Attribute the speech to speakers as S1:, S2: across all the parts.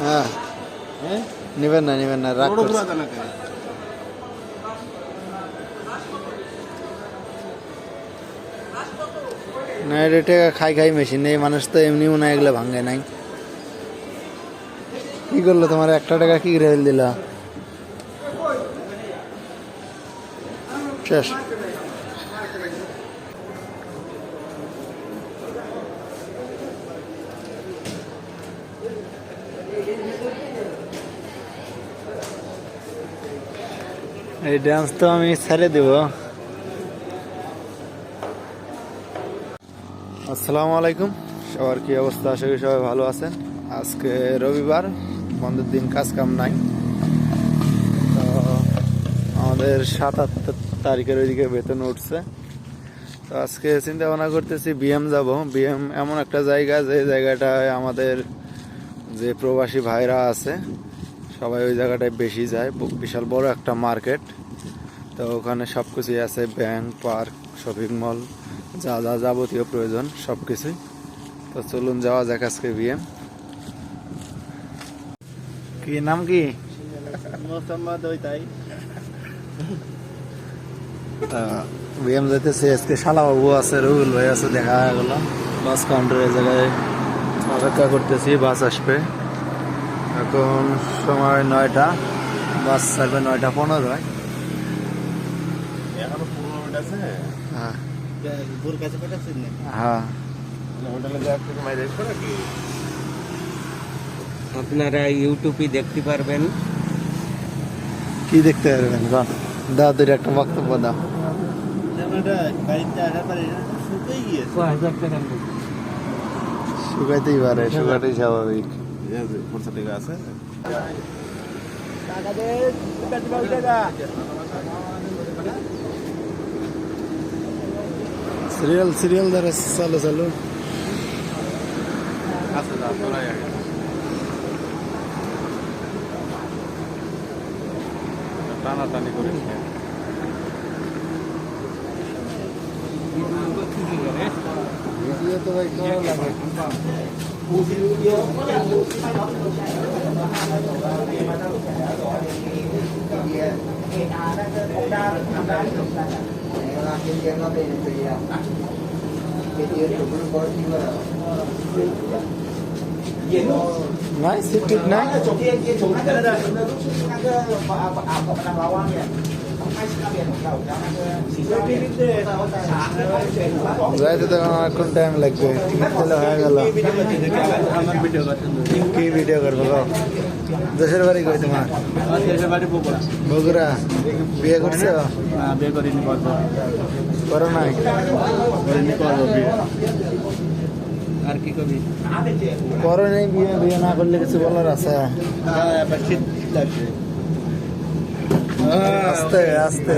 S1: হ্যাঁ নিবেন না রাগ না, এটা খাই মেশিন নেই, মানুষ তো এমনি মনে হয় এগুলো ভাঙে নাই। কি করলো তোমার 1 টাকা কি রেল দিল শেষ। এই ডান্স তো আমি ছেড়ে দেব। আসসালামু আলাইকুম, সবার কি অবস্থা? আশা করি সবাই ভালো আছেন। আজকে রবিবার, বন্ধের দিন, কাজ কাম নাই। তো আমাদের 7-8 তারিখের ওইদিকে বেতন উঠছে। তো আজকে চিন্তা ভাবনা করতেছি বিএম যাব। বিএম এমন একটা জায়গা, যে জায়গাটায় আমাদের যে প্রবাসী ভাইরা আছে সবাই ওই জায়গাটায় বেশি যায়। বিশাল বড় একটা মার্কেট। তো ওখানে সব কিছুই আছে, ব্যাংক, পার্ক, শপিং মল, যা যা যাবতীয় প্রয়োজন সব কিছুই। তো চলুন যাওয়া যাক আজকে বিএম। কি নাম কি? বিএম যাইতেছে আজকে। শালাবাবু আছে, রুবেল ভাই আছে, দেখা গেল। বাস কাউন্টারের জায়গায় অপেক্ষা করতেছি, বাস আসবে। এখন সময় 9টা, বাস ছাড়বে 9:15। হ্যাঁ,
S2: আপনারা ইউটিউবে দেখতে পারবেন।
S1: কি দেখতে পারবেন? দাদুর একটা বক্তব্য দাও। শুকাইতেই পারে, শুকাতেই স্বাভাবিক। আছে সিরিয়াল ধরে চালু টানাটানি করে। ভিডিও তো ভাই কেমন লাগে? Nice, it is nice. যাইতে তো এখন টাইম লাগবে, টিকিট দিলে হয়ে গেল। কি ভিডিও করবো? দেশের বাড়ি কই তোমার? বগুড়া। বিয়ে করছো?
S2: বিয়ে করিনি,
S1: করো নাই?
S2: আর কি করবি?
S1: করো নাই বিয়ে? বিয়ে না করলে কিছু বলার আছে? আস্তে আস্তে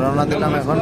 S1: রওনা দিলাম এখন।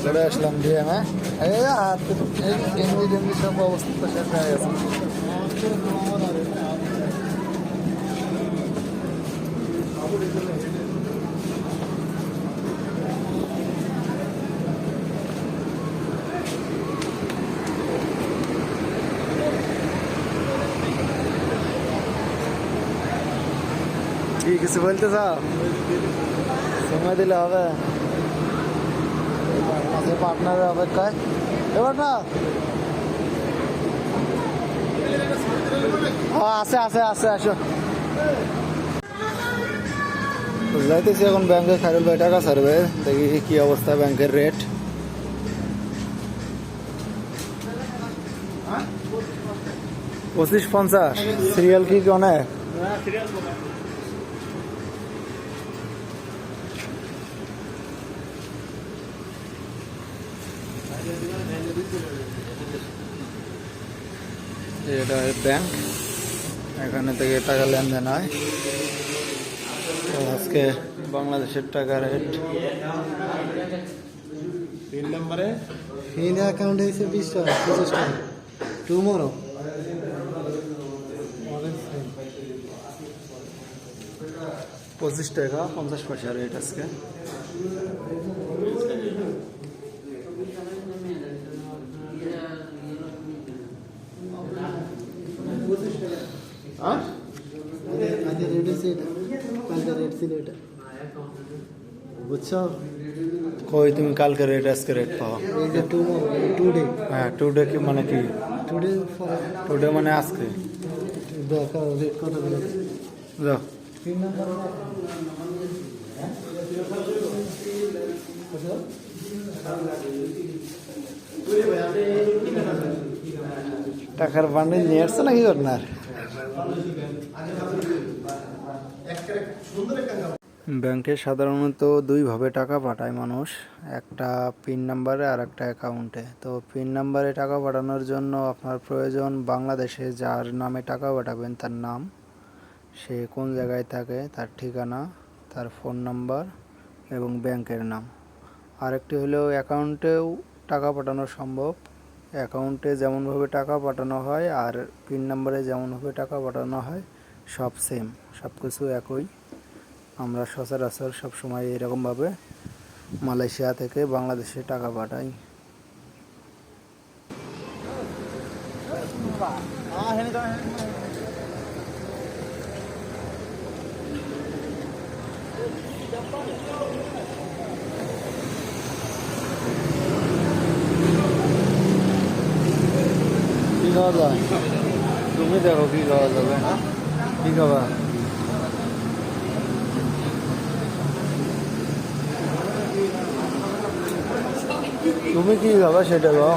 S1: চলে আসলাম দিয়ে। গেঞ্জি সব অবস্থা শেষ হয়ে গেছে। কি কিছু বলতে চাও? সময় দিলে হবে। পার্টনারের অপেক্ষায় এবার না আছে আছে আছে আসো। যাইতেছি এখন ব্যাংকে। খাইরুল ভাই টাকা ছাড়বে, দেখি কি অবস্থা ব্যাংকের রেট। 25-50 সিরিয়াল কি অনেক? এটা ব্যাংক, এখানে থেকে টাকা লেনদেন হয়। তো আজকে বাংলাদেশের টাকা রেট
S3: 3 নম্বরে ইন অ্যাকাউন্ট হয়েছে 20 টাকা 25 টাকা টুমরো
S1: 25 টাকা 50 পয়সা রেট আজকে।
S3: আজকে রেট হয়েছে এটা, কালকে রেট ছিল এটা, বুঝছো?
S1: কই তুমি কালকে রেট আজকে রেট পাও?
S3: এই যে টুমরো টুডে,
S1: হ্যাঁ টুডে কি মানে কি?
S3: টুডে
S1: টুডে মানে আজকে।
S3: দেখো রেট কত করে
S1: যাও
S3: 3 নম্বর
S1: টাকার বান্ডিল নিয়ে আসছে নাকি আপনার? ব্যাংকে সাধারণত দুইভাবে টাকা পাঠায় মানুষ, একটা পিন নাম্বারে আর একটা অ্যাকাউন্টে। তো পিন নাম্বারে টাকা পাঠানোর জন্য আপনার প্রয়োজন বাংলাদেশে যার নামে টাকা পাঠাবেন তার নাম, সে কোন জায়গায় থাকে, তার ঠিকানা, তার ফোন নাম্বার এবং ব্যাংকের নাম। আরেকটি হলো অ্যাকাউন্টেও টাকা পাঠানো সম্ভব। অ্যাকাউন্টে যেমনভাবে টাকা পাঠানো হয় আর পিন নাম্বারে যেমনভাবে টাকা পাঠানো হয় সব সেম, সব কিছু একই। আমরা সচরাচর সবসময় এরকমভাবে মালয়েশিয়া থেকে বাংলাদেশে টাকা পাঠাই। কি খাওয়া যায়? তুমি দেখো কি খাওয়া যাবে, কি খাবা? তুমি কি খাবা সেটা গো?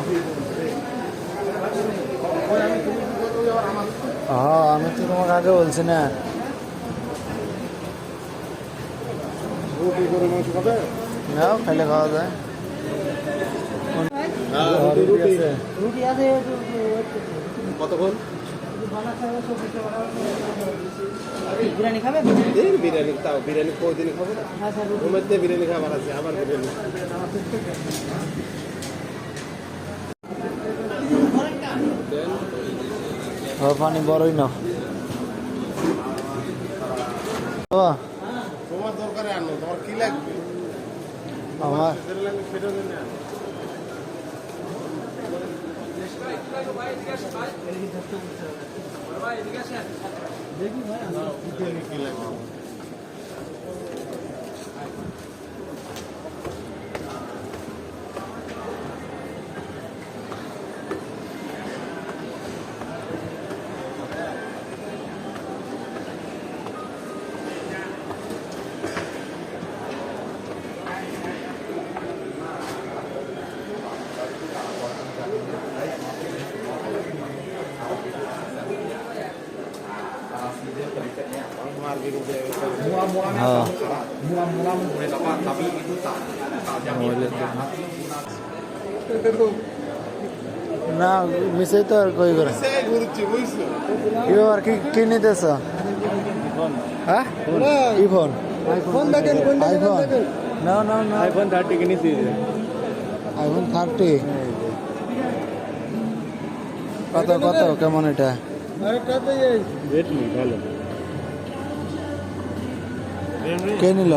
S1: হ্যাঁ আমি তো তোমাকে আগে বলছি না। নাও খাইলে খাওয়া যায়।
S3: রুটি আছে
S2: কতক্ষণ?
S3: বিরিয়ানি খাবে?
S2: বিরিয়ানি তাও বিরিয়ানি কদিন খাবো না,
S3: আচ্ছা
S2: ঘুমের দিয়ে বিরিয়ানি খাবার আছে, আবার বিরিয়ানি।
S1: পানি বড়ই না বাবা,
S2: তোমার দরকারে আনো, তোমার কি লাগবে?
S1: আমার
S2: যেটা লাগবে সেটা জন্য আনো। কি লাগবে?
S1: হ্যাঁ না মিশাই তো আর কই করে কি আর কি কি নিতেছ? হ্যাঁ কি ফোন?
S3: ফোন দেখেন,
S1: আইফোন? না না না
S2: আইফোন 30 কিনেছি।
S1: আইফোন 30 কত কত কেমন এটা?
S3: আরে কত এই
S2: রেডমি ভালো।
S1: কে নিল?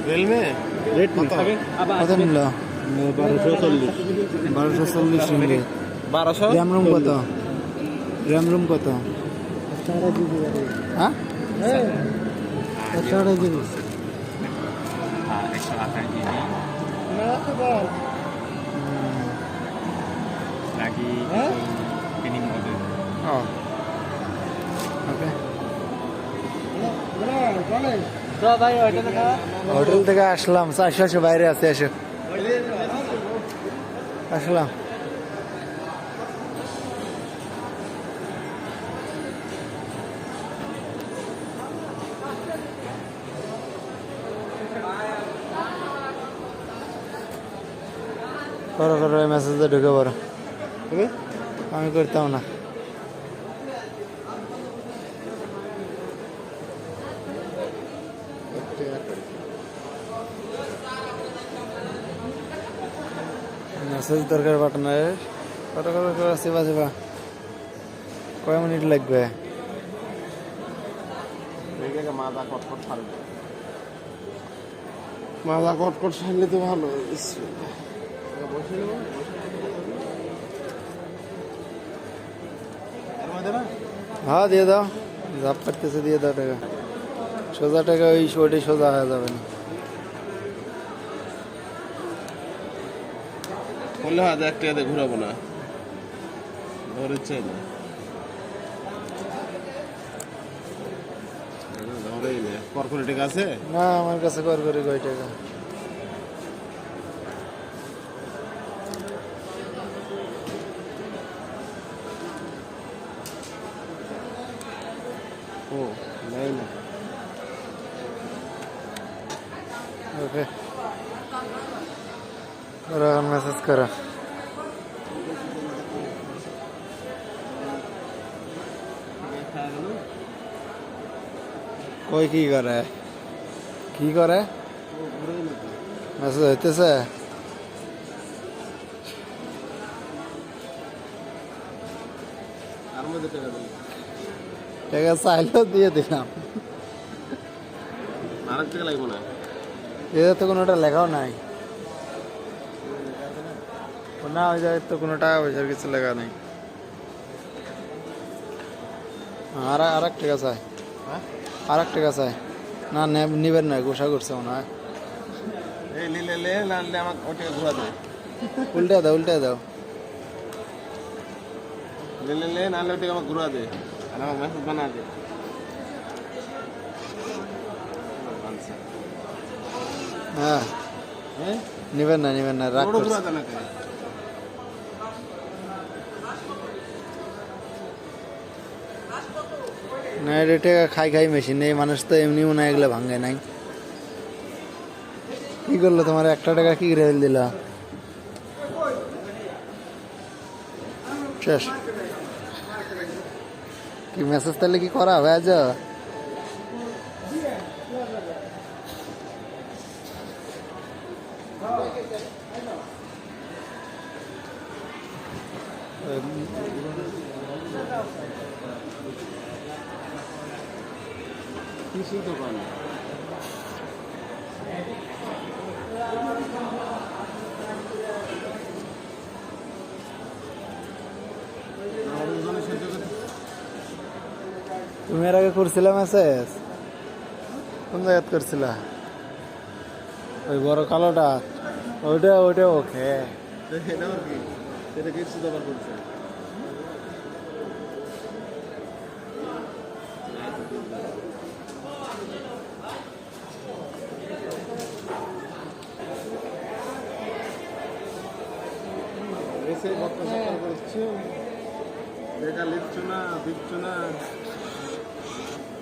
S2: রেলমে রেডমি
S1: কত নিল?
S2: 1240।
S1: 1240 রিঙ্গিত।
S2: 1200
S1: র্যাম রুম কত? র্যাম রুম কত?
S3: 4 জিবি
S1: হ্যাঁ
S3: হ্যাঁ 4 জিবি না তো বল
S2: lagi
S3: হ্যাঁ
S2: ini model.
S1: ও ওকে।
S3: বলে তো ভাই ওইটা দেখা
S1: হোটেল থেকে আসলাম, আসো বাইরে আছে, আসো আসলাম। করো করো এই মেসেজে ঢুকে পড়ো।
S3: হবে
S1: আমি করতাম না। মেসেজ দরকার পার্টনারের। করো করো করো, সেবা সেবা। কয় মিনিট লাগবে?
S2: মাথা কটকট ফালবে।
S3: মাথা কটকট সারলে তো ভালো।
S2: বসে নেবো। এর মধ্যে না
S1: হ্যাঁ দিয়ে দাও, ঝাপ কাটতেছে, দিয়ে দাও টাকা। সোজা টাকা ওই ওইটাই সোজা হয়ে যাবে না।
S2: বললে হয় 1 টাকা দিয়ে ঘুরাবো না, ধরে চাই না, ধরেই না। কর্পোরেট টাকা আছে
S1: না আমার কাছে কর করে কয় টাকা।
S2: ও নাই না।
S1: ওকে করো, এখন মেসেজ করো। কই কি করে, কি করে? মেসেজ হইতেছে?
S2: তার মধ্যে টাকা দিই,
S1: টাকা চাইলেও দিয়ে দিলাম।
S2: আর টাকা লাগবে না।
S1: এদের তো কোনোটা লেখাও নাই। না ওই জায়গায় তো কোনো টাকা পয়সার কিছু লেখা নেই। আর এক টাকা চাই,
S2: হ্যাঁ
S1: আর এক টাকা চাই। না নিবেন না, গোসা করছে মনে হয়।
S2: এই লিলে লে নালে আমাকে ওই টাকা ঘুরা দে।
S1: উল্টে দাও, উল্টে দাও।
S2: লিলে লে নালে ওই টাকা আমাকে ঘুরা দে, আর আমাকে মেসেজ বানা দে।
S1: হ্যাঁ
S2: হ্যাঁ
S1: নিবেন না, রাগ
S2: বড়
S1: করছে।
S2: ঘুরা দে না কেন?
S1: না এটা টাকা খাই খাই মেশিন, এই মানুষ তো এমনি মনে হয় এগুলো ভাঙে নাই। কি করলো তোমার 1 টাকা কি রেল দিল? শেষ। কি মেসেজ তাহলে কি করা হয়ে যা?
S2: কিসের দোকান?
S1: তুমি এর আগে করছিলা মেসেজ? কোন জায়গায় করছিলা? ওই বড় কালোটা? ওইটা ওকে।
S2: এটা আর কি, এটা কিসের দোকান করছে? এসে বক্তব্য করছো, টাকা লিখছ না, দিচ্ছ না।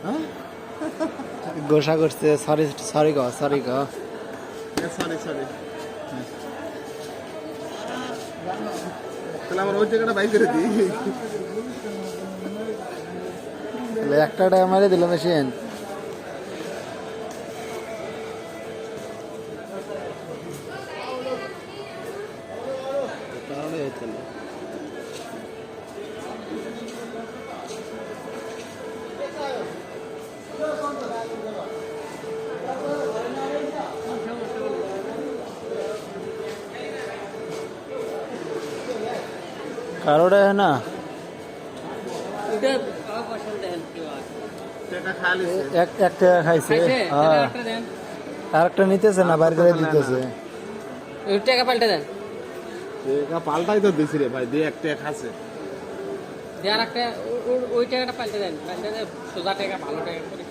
S1: হ্যাঁ গোসা করছে। সরি সরি গ, সরি গ।
S2: সরি সরি, তাহলে আমার ওই টাকাটা বাই করে দিই।
S1: তাহলে 1 টাকা মারে দিল মেশিন।
S2: তাহলে হচ্ছে না।
S1: কারোটা না
S2: টাকা খালি
S1: এক টাকা খাইছে। হ্যাঁ আরেকটা নিতেছে না, বাইর করে দিতেছে।
S4: টাকা পাল্টে দেন,
S2: টাকা পাল্টাই তো দিছি রে ভাই, দিয়ে একটা খাচ্ছে।
S4: দেওয়ার একটা ওই টাকাটা পাল্টে দেন, পাল্টে দেন সোজা টাকা, ভালো টাকা করে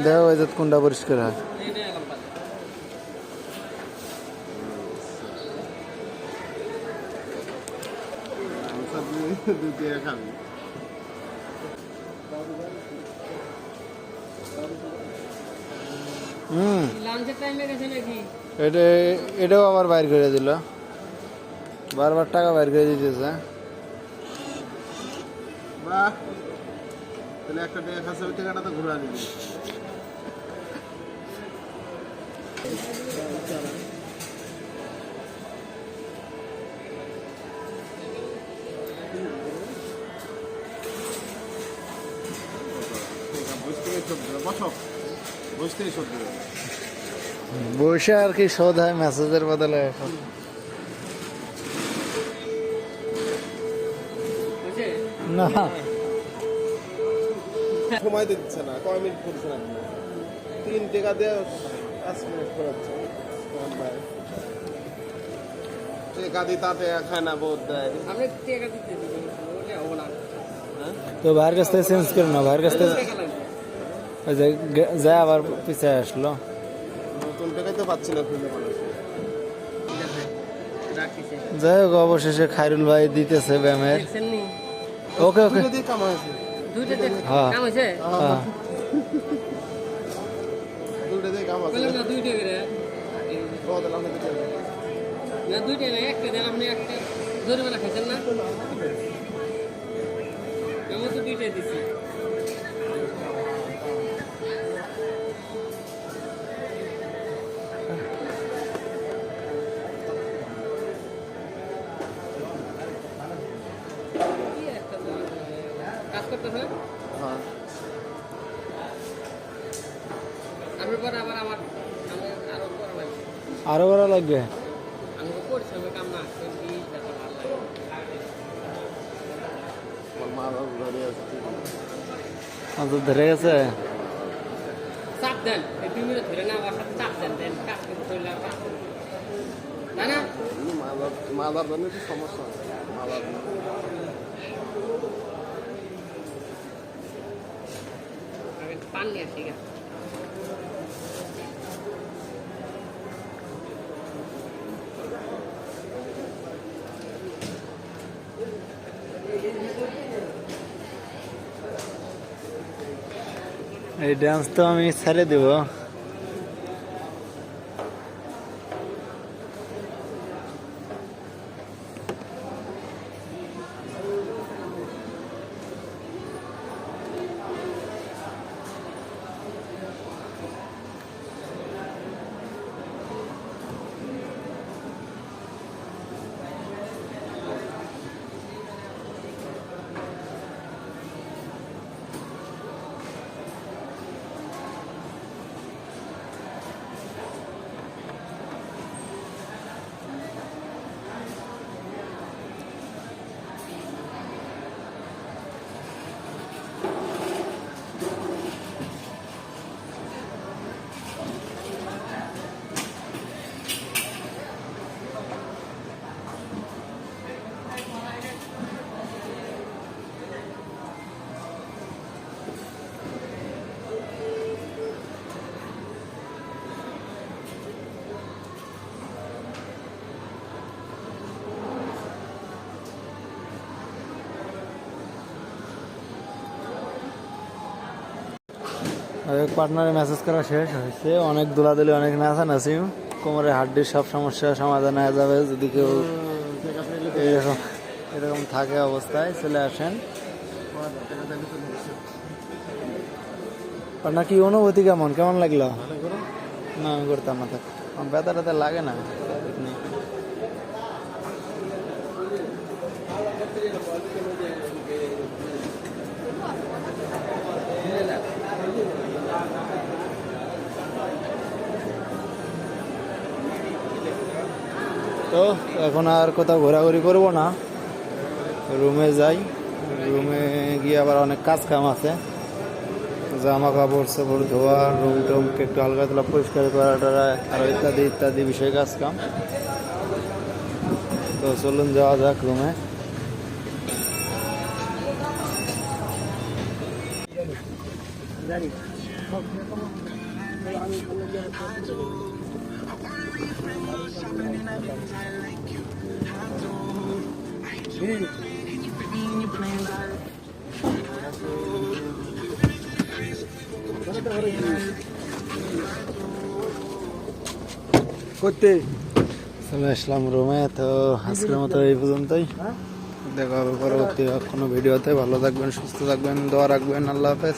S1: দেখো ওই যে কোনটা পরিষ্কার হয়।
S2: দুই টাকা খাবি।
S1: হুম
S4: লাঞ্চের টাইমে গেছে নাকি?
S1: এটাও আবার বাইর করে দিল। বারবার টাকা বের করে দিতেছে।
S2: বাহ, তাহলে একটা টাকা খাচ্ছে, ওই টাকাটা তো ঘুরা দিবি। বসো, বসতেই শোধ দেবে।
S1: বসে আর কি শোধ হয় মেসেজের বদলে এখন।
S4: বুঝছে?
S1: না
S2: সময় দিচ্ছে না, কয় মিনিট করছে না, 3 টাকা দিয়ে 5 মিনিট করাচ্ছে। টাকা দিয়ে তাতে খায় না, বোধ দেয়।
S4: আপনি টাকা দিতে দিবেন, ওটা হবো না।
S1: তো ভাইয়ের কাছ থেকে চেঞ্জ করে না, ভাইয়ের কাছ থেকে
S4: টাকা লাগবে।
S1: ওই যে যায় আবার পিছিয়ে আসলো।
S2: নতুন টাকাই তো পাচ্ছি না ফিরলে মানুষ।
S4: ঠিক আছে, রাখতেছি।
S1: যাই হোক, অবশেষে খায়রুল ভাই দিতেছে ব্যায়ামের।
S4: দেখছেন নি?
S1: ওকে ওকে
S2: দুটো দিয়ে কামাই আছে,
S4: দুইটাতে
S1: হ্যাঁ।
S4: কাম হয়েছে?
S1: হ্যাঁ
S2: দুটো দিয়ে কাম আছে।
S4: বললাম না দুইটা করে।
S2: বদল আমরা দিতে হবে।
S4: না দুইটা না, একটা দেন আপনি, একটা জরিমানা খাইছেন না? আমি তো দুইটাই দিছি। কি একটা কাজ করতেছে?
S2: হ্যাঁ,
S4: আমি পরে আবার আমি আরো করা লাগবে।
S1: আরো করা লাগবে।
S4: আমি তো পরিশ্রমে কাম না, এই টাকা ভালো লাগে।
S2: আমার মা বাবা ঘরে আছে।
S1: অন্তত ধরে গেছে।
S4: চাপ দেন, এই 2 মিনিট ধরে না আমার সাথে চাপ দেন, দেন কাজ করতে হইলে আর কাজ করতে হবে। তাই না?
S2: মা বাবার জন্য একটু সমস্যা হয়। মা বাবা
S4: আগে পান নিয়ে আসি গা।
S1: এই ডান্স তো আমি ছেড়ে দেব। পার্টনারে মেসেজ করা শেষ হয়েছে। অনেক দোলাদুলি, অনেক নাচানাচি, কোমরের হাড্ডির সব সমস্যার সমাধান হয়ে যাবে যদি কেউ এরকম এরকম থাকে অবস্থায় চলে আসেন। আপনার কি অনুভূতি কেমন কেমন লাগলো? না আমি করতাম না, থাক আমার ব্যথা ট্যাথা লাগে না। তো এখন আর কোথাও ঘোরাঘুরি করবো না, রুমে যাই। রুমে গিয়ে আবার অনেক কাজ কাম আছে, জামা কাপড় সাপড় ধোয়া, রুম টুমকে একটু হালকা তোলা পরিষ্কার করা টরা, আরো ইত্যাদি ইত্যাদি বিষয় কাজ কাম। তো চলুন যাওয়া যাক রুমে। করতে চলে আসলাম রুমে। তো আজকের মতো এই পর্যন্তই, দেখা হবে পরবর্তী কোনো ভিডিওতে। ভালো থাকবেন, সুস্থ থাকবেন, দোয়া রাখবেন। আল্লাহ হাফেজ।